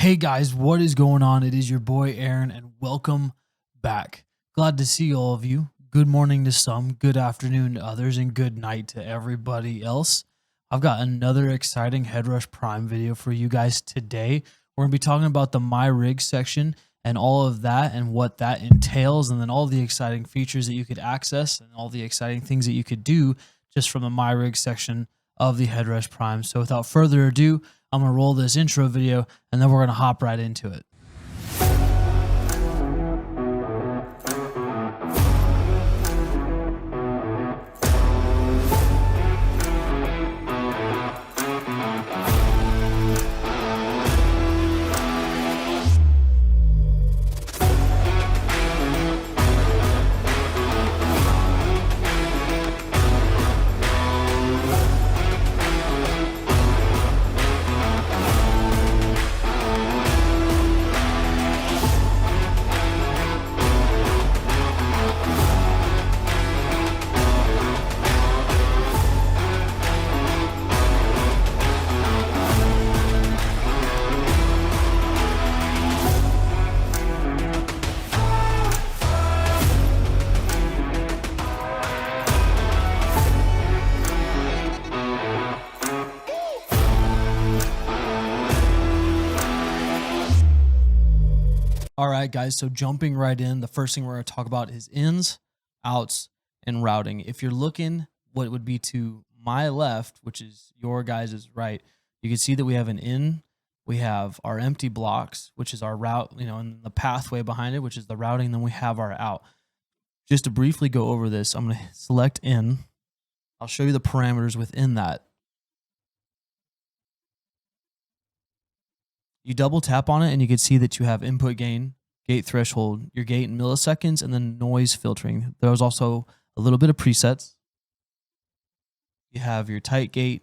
Hey guys, what is going on? It is your boy Aaron and welcome back. Glad to see all of you. Good morning to some, good afternoon to others, and good night to everybody else. I've got another exciting HeadRush Prime video for you guys today. We're going to be talking about the My Rig section and all of that and what that entails, and then all the exciting features that you could access and all the exciting things that you could do just from the My Rig section of the HeadRush Prime. So without further ado, I'm going to roll this intro video and then we're going to hop right into it. All right, guys, so jumping right in, the first thing we're going to talk about is ins, outs, and routing. If you're looking what would be to my left, which is your guys' right, you can see that we have an in, we have our empty blocks, which is our route, and the pathway behind it, which is the routing, then we have our out. Just to briefly go over this, I'm going to select in. I'll show you the parameters within that. You double tap on it and you can see that you have input gain, gate threshold, your gate in milliseconds, and then noise filtering. There's also a little bit of presets. You have your tight gate,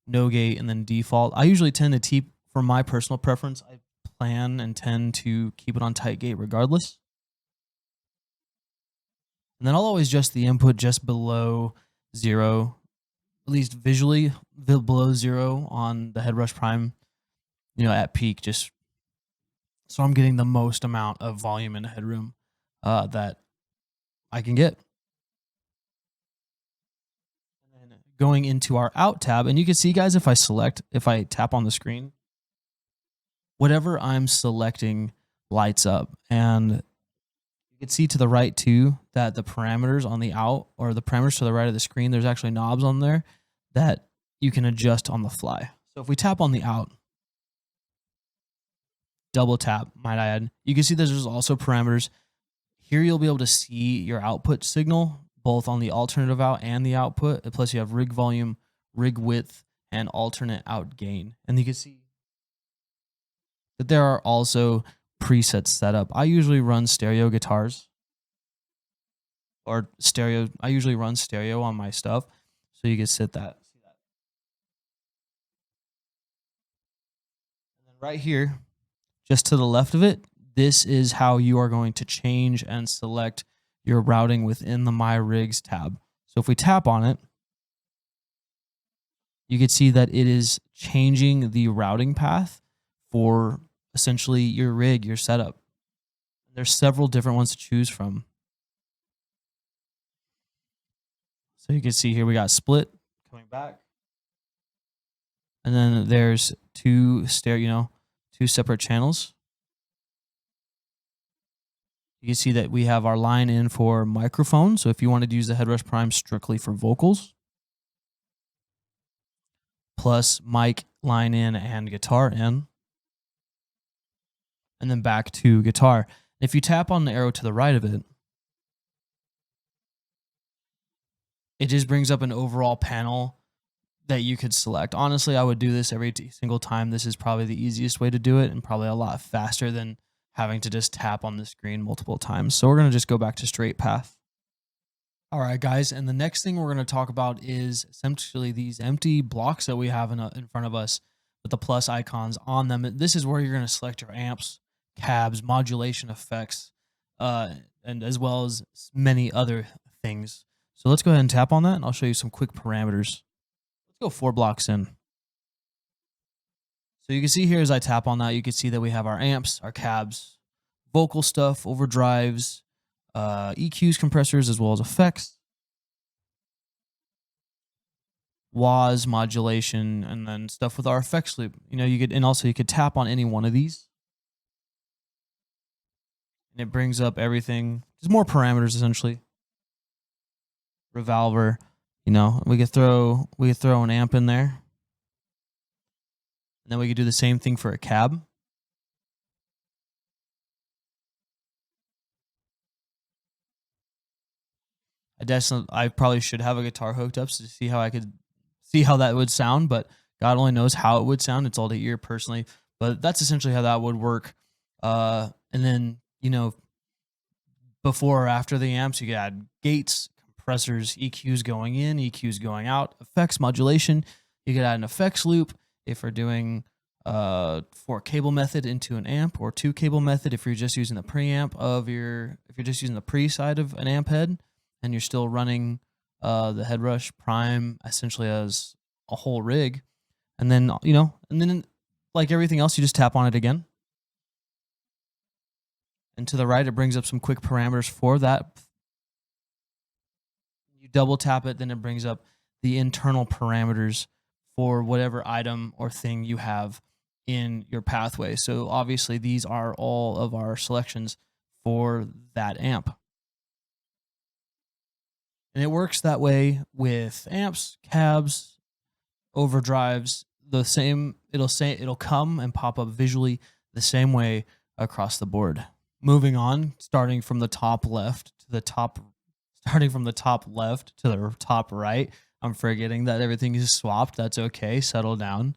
no gate, and then default. I usually tend to keep, for my personal preference, I plan and tend to keep it on tight gate regardless. And then I'll always adjust the input just below 0, at least visually below 0 on the HeadRush Prime. At peak, just so I'm getting the most amount of volume and headroom that I can get. And then going into our out tab, and you can see, guys, if I tap on the screen, whatever I'm selecting lights up. And you can see to the right too that the parameters on the out, or the parameters to the right of the screen, there's actually knobs on there that you can adjust on the fly. So if we tap on the out, double tap, might I add, you can see there's also parameters. Here you'll be able to see your output signal, both on the alternative out and the output. Plus you have rig volume, rig width, and alternate out gain. And you can see that there are also presets set up. I usually run stereo guitars or stereo. I usually run stereo on my stuff. So you can see that. And then right here, just to the left of it, this is how you are going to change and select your routing within the My Rigs tab. So if we tap on it, you can see that it is changing the routing path for essentially your rig, your setup. There's several different ones to choose from. So you can see here we got split coming back. And then there's two separate channels. You can see that we have our line in for microphone. So if you wanted to use the HeadRush Prime strictly for vocals, plus mic line in and guitar in, and then back to guitar. If you tap on the arrow to the right of it, it just brings up an overall panel that you could select. Honestly, I would do this every single time. This is probably the easiest way to do it and probably a lot faster than having to just tap on the screen multiple times. So we're going to just go back to straight path. All right, guys. And the next thing we're going to talk about is essentially these empty blocks that we have in front of us with the plus icons on them. This is where you're going to select your amps, cabs, modulation effects, and as well as many other things. So let's go ahead and tap on that and I'll show you some quick parameters. Let's go 4 blocks in. So you can see here as I tap on that, you can see that we have our amps, our cabs, vocal stuff, overdrives, EQs, compressors, as well as effects, wahs, modulation, and then stuff with our effects loop. You know, and also you could tap on any one of these, and it brings up everything. There's more parameters essentially. Revolver, you know, we could throw an amp in there, and then we could do the same thing for a cab. I probably should have a guitar hooked up to see how I could see how that would sound, but God only knows how it would sound. It's all to ear personally, but that's essentially how that would work. And then, you know, before or after the amps, you could add gates, compressors, EQs going in, EQs going out, effects, modulation. You could add an effects loop if we're doing 4-cable method into an amp, or 2-cable method if you're just using the preamp if you're just using the pre side of an amp head and you're still running the HeadRush Prime essentially as a whole rig. And then, you know, and then like everything else, you just tap on it again. And to the right, it brings up some quick parameters for that. You double tap it, then it brings up the internal parameters for whatever item or thing you have in your pathway. So obviously these are all of our selections for that amp. And it works that way with amps, cabs, overdrives, the same. It'll come and pop up visually the same way across the board. Moving on, starting from the top left to the top right. I'm forgetting that everything is swapped. That's okay. Settle down.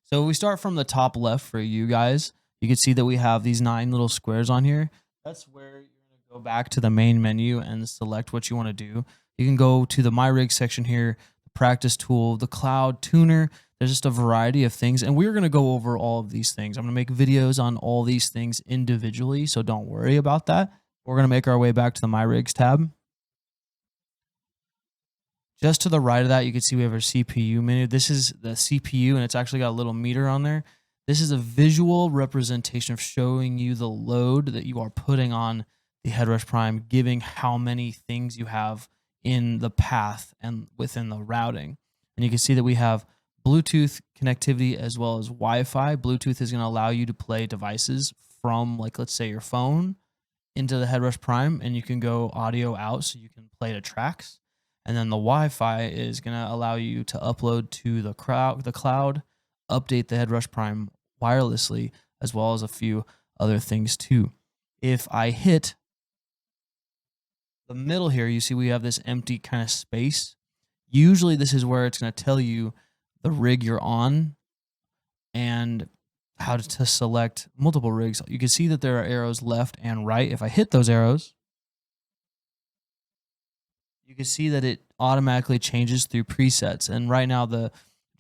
So we start from the top left for you guys. You can see that we have these 9 little squares on here. That's where you're going to go back to the main menu and select what you want to do. You can go to the My Rig section here, the practice tool, the cloud tuner. There's just a variety of things, and we're going to go over all of these things. I'm going to make videos on all these things individually, so don't worry about that. We're going to make our way back to the My Rigs tab. Just to the right of that, you can see we have our CPU menu. This is the CPU, and it's actually got a little meter on there. This is a visual representation of showing you the load that you are putting on the HeadRush Prime, giving how many things you have in the path and within the routing. And you can see that we have Bluetooth connectivity as well as Wi-Fi. Bluetooth is going to allow you to play devices from, like, let's say your phone into the HeadRush Prime, and you can go audio out so you can play to tracks. And then the Wi-Fi is going to allow you to upload to the cloud, update the HeadRush Prime wirelessly, as well as a few other things too. If I hit the middle here, you see we have this empty kind of space. Usually this is where it's going to tell you the rig you're on and how to select multiple rigs. You can see that there are arrows left and right. If I hit those arrows, you can see that it automatically changes through presets. And right now the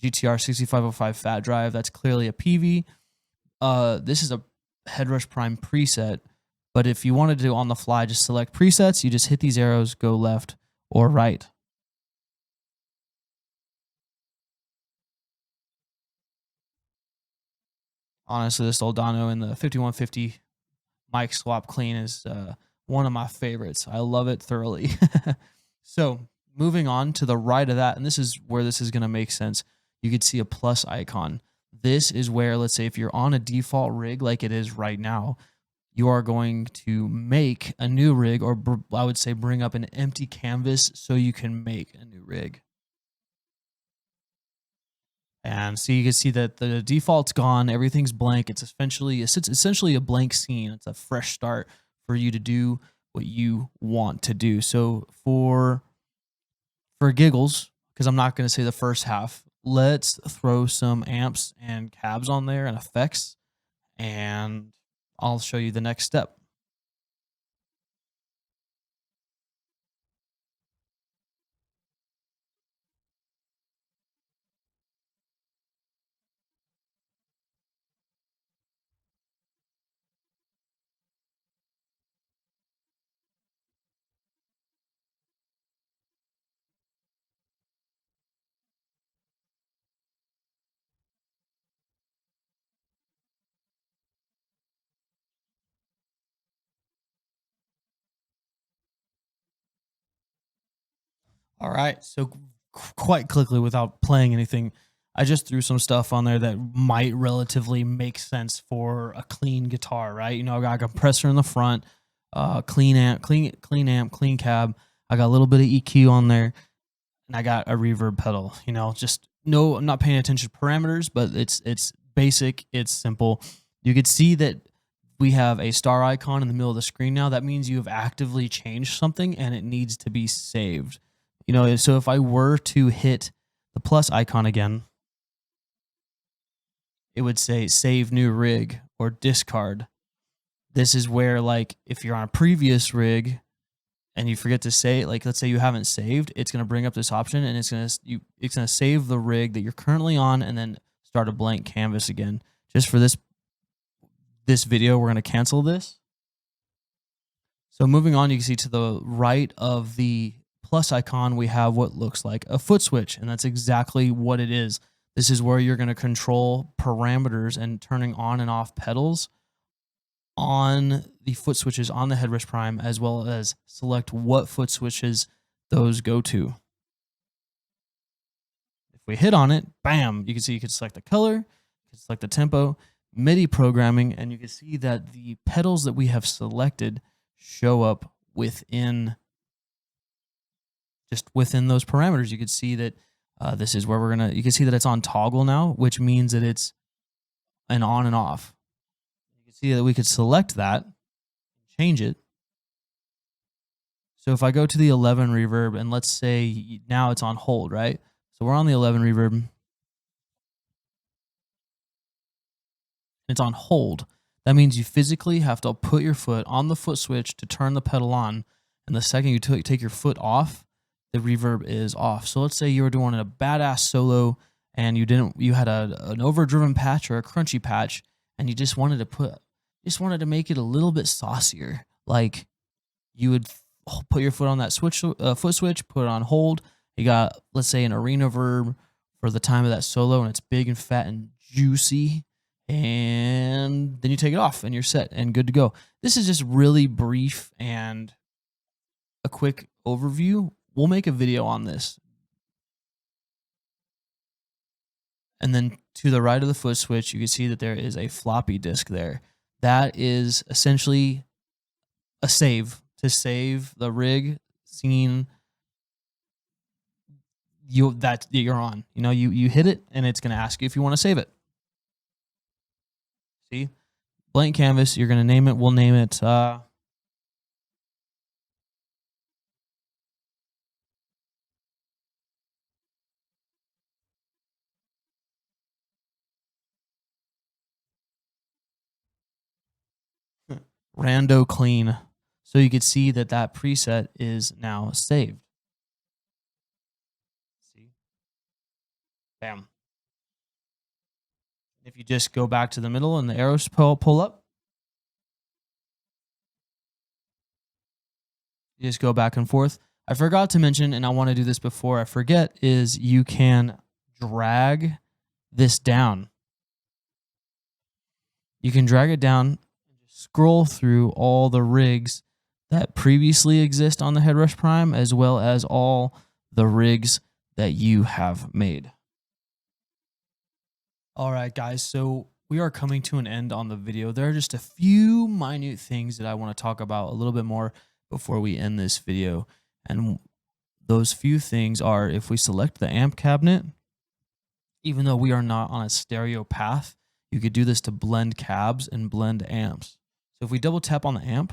GTR 6505 fat drive, that's clearly a PV. This is a HeadRush Prime preset, but if you wanted to on the fly just select presets, you just hit these arrows, go left or right. Honestly, this Soldano and the 5150 mic swap clean is one of my favorites. I love it thoroughly. So moving on to the right of that, and this is where this is going to make sense. You could see a plus icon. This is where, let's say if you're on a default rig like it is right now, you are going to make a new rig, or I would say bring up an empty canvas so you can make a new rig. And so you can see that the default's gone, everything's blank. It's essentially a blank scene. It's a fresh start for you to do what you want to do. So for giggles, because I'm not going to say the first half, let's throw some amps and cabs on there and effects, and I'll show you the next step. All right. So quite quickly, without playing anything, I just threw some stuff on there that might relatively make sense for a clean guitar, right? You know, I got a compressor in the front, clean amp, clean cab. I got a little bit of EQ on there, and I got a reverb pedal. You know, just no, I'm not paying attention to parameters, but it's basic, it's simple. You could see that we have a star icon in the middle of the screen now. That means you have actively changed something and it needs to be saved. You know, so if I were to hit the plus icon again, it would say save new rig or discard. This is where, like, if you're on a previous rig and you forget to say, like, let's say you haven't saved, it's going to bring up this option and it's going to save the rig that you're currently on and then start a blank canvas again. Just for this video, we're going to cancel this. So moving on, you can see to the right of the plus icon, we have what looks like a foot switch, and that's exactly what it is. This is where you're going to control parameters and turning on and off pedals on the foot switches on the HeadRush Prime, as well as select what foot switches those go to. If we hit on it, bam, you can see you can select the color, you can select the tempo, MIDI programming, and you can see that the pedals that we have selected show up within those parameters. You can see that this is where you can see that it's on toggle now, which means that it's an on and off. You can see that we could select that, change it. So if I go to the 11 reverb and let's say now it's on hold, right? So we're on the 11 reverb. It's on hold. That means you physically have to put your foot on the foot switch to turn the pedal on. And the second you take your foot off, the reverb is off. So let's say you were doing a badass solo and you had an overdriven patch or a crunchy patch, and you just wanted to make it a little bit saucier. Like, you would put your foot on that foot switch, put it on hold. You got, let's say, an arena verb for the time of that solo, and it's big and fat and juicy. And then you take it off and you're set and good to go. This is just really brief and a quick overview. We'll make a video on this. And then to the right of the foot switch, you can see that there is a floppy disk there. That is essentially a save to save the rig scene that you're on. You know, you hit it and it's going to ask you if you want to save it. See, blank canvas, you're going to name it. We'll name it Rando Clean. So you could see that that preset is now saved. See? Bam. If you just go back to the middle and the arrows pull up, you just go back and forth. I forgot to mention, and I want to do this before I forget, is you can drag this down. You can drag it down and just scroll through all the rigs that previously exist on the HeadRush Prime, as well as all the rigs that you have made. All right, guys, so we are coming to an end on the video. There are just a few minute things that I want to talk about a little bit more before we end this video. And those few things are, if we select the amp cabinet, even though we are not on a stereo path, you could do this to blend cabs and blend amps. So if we double tap on the amp,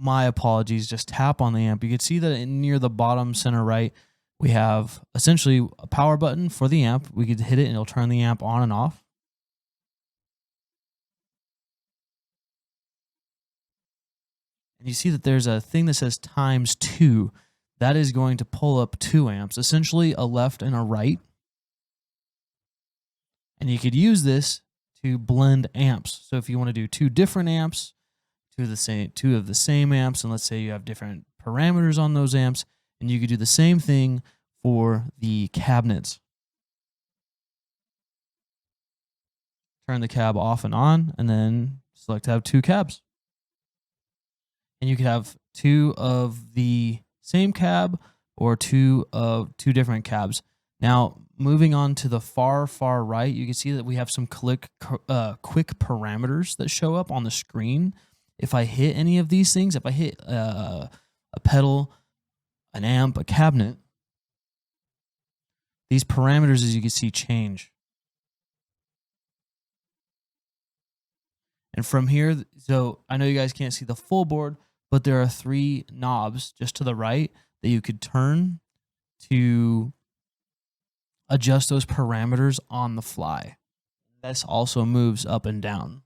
my apologies, just tap on the amp. You can see that near the bottom center right, we have essentially a power button for the amp. We could hit it and it'll turn the amp on and off. And you see that there's a thing that says ×2. That is going to pull up 2 amps, essentially a left and a right. And you could use this to blend amps. So if you want to do 2 different amps, two of the same amps, and let's say you have different parameters on those amps, and you could do the same thing for the cabinets. Turn the cab off and on, and then select to have 2 cabs. And you could have 2 of the same cab or 2 of 2 different cabs. Now, moving on to the far right, you can see that we have some quick parameters that show up on the screen. If I hit any of these things, if I hit a pedal, an amp, a cabinet, these parameters, as you can see, change. And from here, so I know you guys can't see the full board, but there are 3 knobs just to the right that you could turn to adjust those parameters on the fly. This also moves up and down.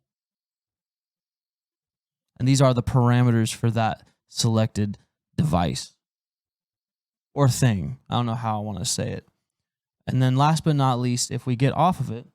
And these are the parameters for that selected device or thing. I don't know how I want to say it. And then last but not least, if we get off of it,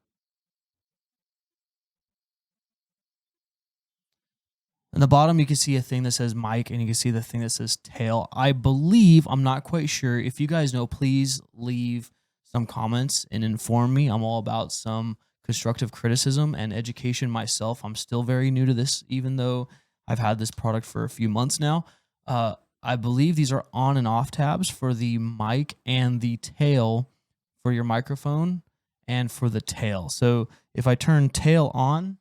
in the bottom, you can see a thing that says mic, and you can see the thing that says tail. I believe, I'm not quite sure. If you guys know, please leave some comments and inform me. I'm all about some constructive criticism and education myself. I'm still very new to this, even though I've had this product for a few months now. I believe these are on and off tabs for the mic and the tail for your microphone and for the tail. So if I turn tail on,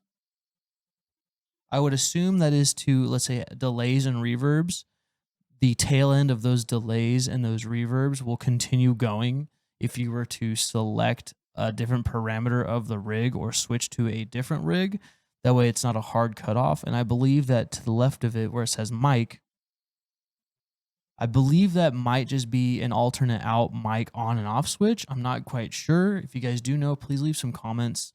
I would assume that is to, let's say, delays and reverbs. The tail end of those delays and those reverbs will continue going if you were to select a different parameter of the rig or switch to a different rig. That way it's not a hard cutoff. And I believe that to the left of it where it says mic, I believe that might just be an alternate out mic on and off switch. I'm not quite sure. If you guys do know, please leave some comments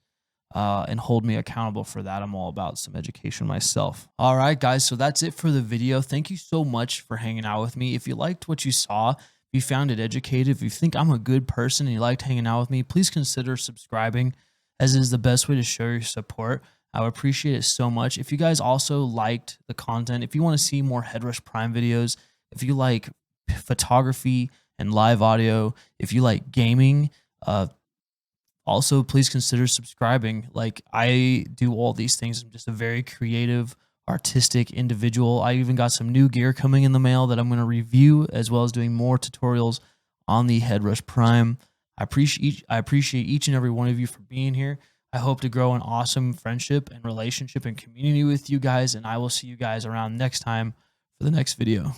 and hold me accountable for that. I'm all about some education myself. All right, guys, so that's it for the video. Thank you so much for hanging out with me. If you liked what you saw, if you found it educative, if you think I'm a good person and you liked hanging out with me, please consider subscribing, as it is the best way to show your support. I would appreciate it so much. If you guys also liked the content, if you want to see more HeadRush Prime videos, if you like photography and live audio, if you like gaming, also, please consider subscribing. Like, I do all these things. I'm just a very creative, artistic individual. I even got some new gear coming in the mail that I'm going to review, as well as doing more tutorials on the HeadRush Prime. I appreciate each and every one of you for being here. I hope to grow an awesome friendship and relationship and community with you guys, and I will see you guys around next time for the next video.